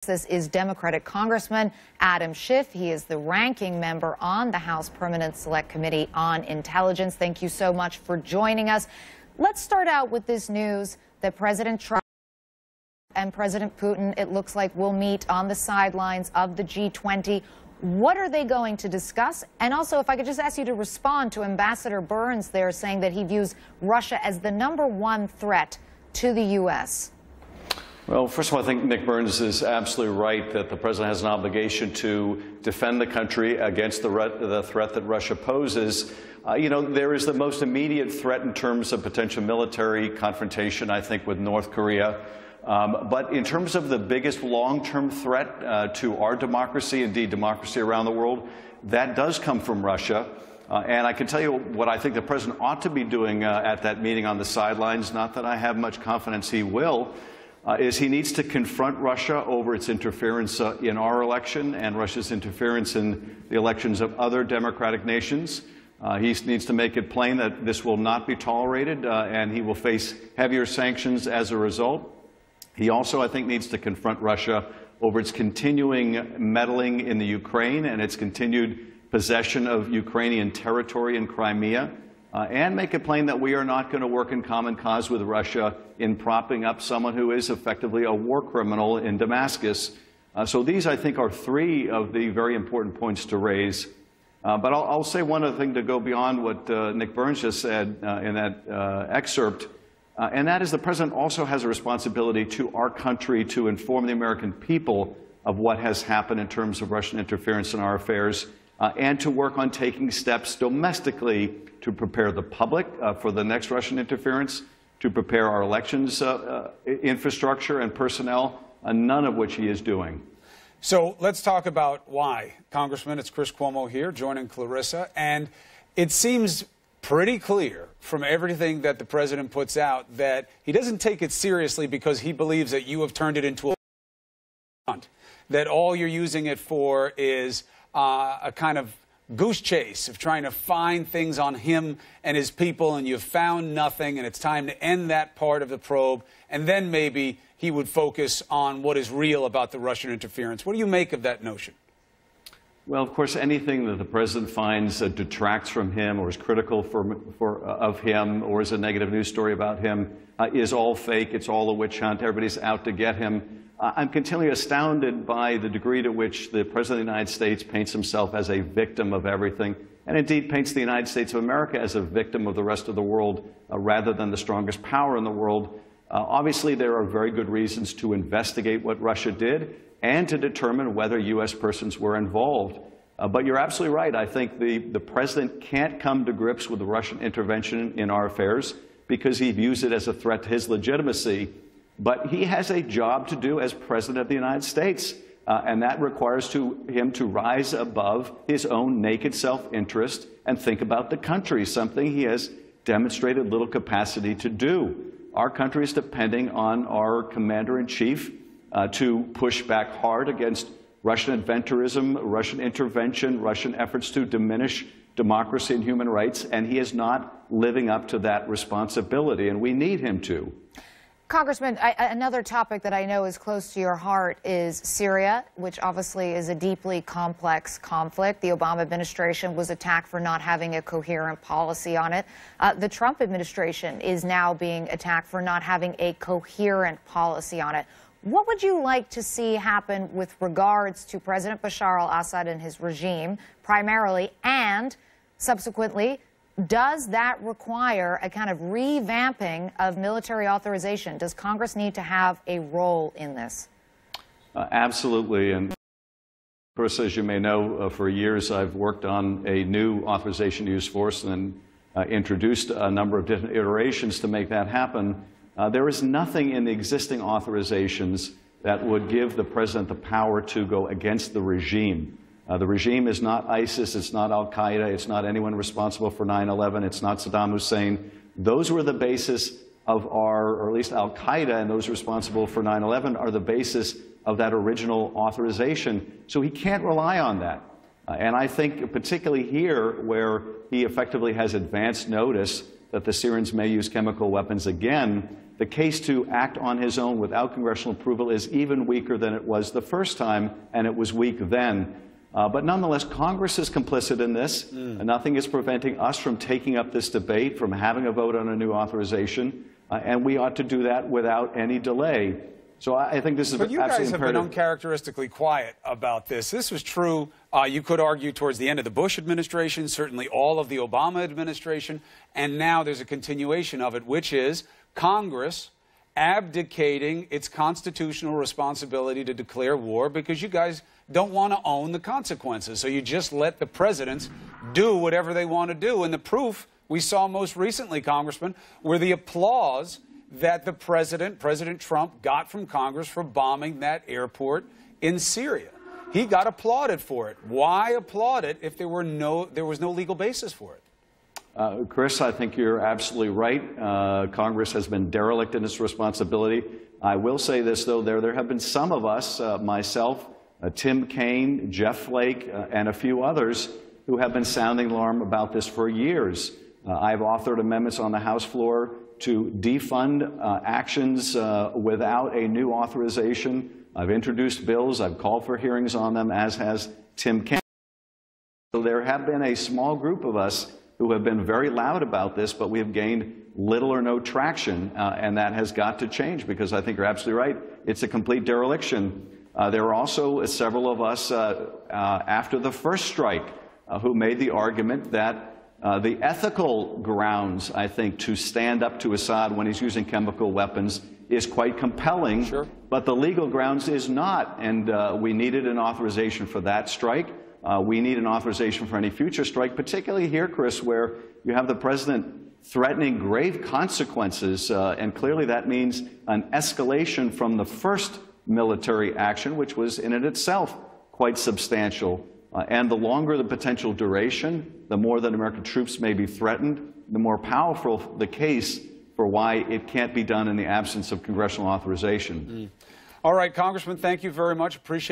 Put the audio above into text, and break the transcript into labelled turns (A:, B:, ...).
A: This is Democratic Congressman Adam Schiff. He is the ranking member on the House Permanent Select Committee on Intelligence. Thank you so much for joining us. Let's start out with this news that President Trump and President Putin, it looks like, will meet on the sidelines of the G20. What are they going to discuss? And also, if I could just ask you to respond to Ambassador Burns there saying that he views Russia as the #1 threat to the U.S.
B: Well, first of all, I think Nick Burns is absolutely right that the president has an obligation to defend the country against the threat that Russia poses. There is the most immediate threat in terms of potential military confrontation, I think, with North Korea. But in terms of the biggest long-term threat to our democracy, indeed democracy around the world, that does come from Russia. And I can tell you what I think the president ought to be doing at that meeting on the sidelines, not that I have much confidence he will, is he needs to confront Russia over its interference in our election and Russia's interference in the elections of other democratic nations. He needs to make it plain that this will not be tolerated, and he will face heavier sanctions as a result. He also, I think, needs to confront Russia over its continuing meddling in the Ukraine and its continued possession of Ukrainian territory in Crimea. And make it plain that we are not going to work in common cause with Russia in propping up someone who is effectively a war criminal in Damascus. So these, I think, are three of the very important points to raise. But I'll say one other thing to go beyond what Nick Burns just said in that excerpt, and that is the president also has a responsibility to our country to inform the American people of what has happened in terms of Russian interference in our affairs, and to work on taking steps domestically to prepare the public for the next Russian interference, to prepare our elections infrastructure and personnel, none of which he is doing.
C: So let's talk about why. Congressman, it's Chris Cuomo here, joining Clarissa. And it seems pretty clear from everything that the president puts out that he doesn't take it seriously because he believes that you have turned it into a front, that all you're using it for is a kind of goose chase of trying to find things on him and his people, and you've found nothing, and it's time to end that part of the probe, and then maybe he would focus on what is real about the Russian interference. What do you make of that notion?
B: Well, of course, anything that the president finds detracts from him or is critical of him or is a negative news story about him is all fake. It's all a witch hunt. Everybody's out to get him. I'm continually astounded by the degree to which the President of the United States paints himself as a victim of everything, and indeed paints the United States of America as a victim of the rest of the world rather than the strongest power in the world. Obviously, there are very good reasons to investigate what Russia did and to determine whether U.S. persons were involved. But you're absolutely right. I think the president can't come to grips with the Russian intervention in our affairs because he views it as a threat to his legitimacy. But he has a job to do as President of the United States, and that requires him to rise above his own naked self-interest and think about the country, something he has demonstrated little capacity to do. Our country is depending on our commander-in-chief to push back hard against Russian adventurism, Russian intervention, Russian efforts to diminish democracy and human rights, and he is not living up to that responsibility, and we need him to.
A: Congressman, another topic that I know is close to your heart is Syria, which obviously is a deeply complex conflict. The Obama administration was attacked for not having a coherent policy on it. The Trump administration is now being attacked for not having a coherent policy on it. What would you like to see happen with regards to President Bashar al-Assad and his regime, primarily, and subsequently, does that require a kind of revamping of military authorization? Does Congress need to have a role in this?
B: Absolutely. And of course, as you may know, for years I've worked on a new authorization use force and introduced a number of different iterations to make that happen. There is nothing in the existing authorizations that would give the president the power to go against the regime. The regime is not ISIS, it's not al-Qaeda, it's not anyone responsible for 9/11, it's not Saddam Hussein. Those were the basis of or at least al-Qaeda and those responsible for 9/11 are the basis of that original authorization. So he can't rely on that. And I think particularly here where he effectively has advance notice that the Syrians may use chemical weapons again, the case to act on his own without congressional approval is even weaker than it was the first time, and it was weak then. But nonetheless, Congress is complicit in this, and nothing is preventing us from taking up this debate, from having a vote on a new authorization, and we ought to do that without any delay. So I think this is absolutely imperative. But you guys have been
C: uncharacteristically quiet about this. This was true, you could argue, towards the end of the Bush administration, certainly all of the Obama administration, and now there's a continuation of it, which is Congress abdicating its constitutional responsibility to declare war because you guys don't want to own the consequences. So you just let the presidents do whatever they want to do. And the proof we saw most recently, Congressman, were the applause that the President Trump, got from Congress for bombing that airport in Syria. He got applauded for it. Why applaud it if there was no legal basis for it?
B: Chris, I think you're absolutely right. Congress has been derelict in its responsibility. I will say this, though. There have been some of us, myself, Tim Kaine, Jeff Flake, and a few others, who have been sounding the alarm about this for years. I've authored amendments on the House floor to defund actions without a new authorization. I've introduced bills. I've called for hearings on them, as has Tim Kaine. So there have been a small group of us who have been very loud about this, but we have gained little or no traction, and that has got to change, because I think you're absolutely right. It's a complete dereliction. There were also several of us after the first strike who made the argument that the ethical grounds, I think, to stand up to Assad when he's using chemical weapons is quite compelling,
C: sure,
B: but the legal grounds is not, and we needed an authorization for that strike. We need an authorization for any future strike, particularly here, Chris, where you have the president threatening grave consequences, and clearly that means an escalation from the first military action, which was in and itself quite substantial. And the longer the potential duration, the more that American troops may be threatened, the more powerful the case for why it can't be done in the absence of congressional authorization.
C: All right, Congressman, thank you very much. Appreciate it.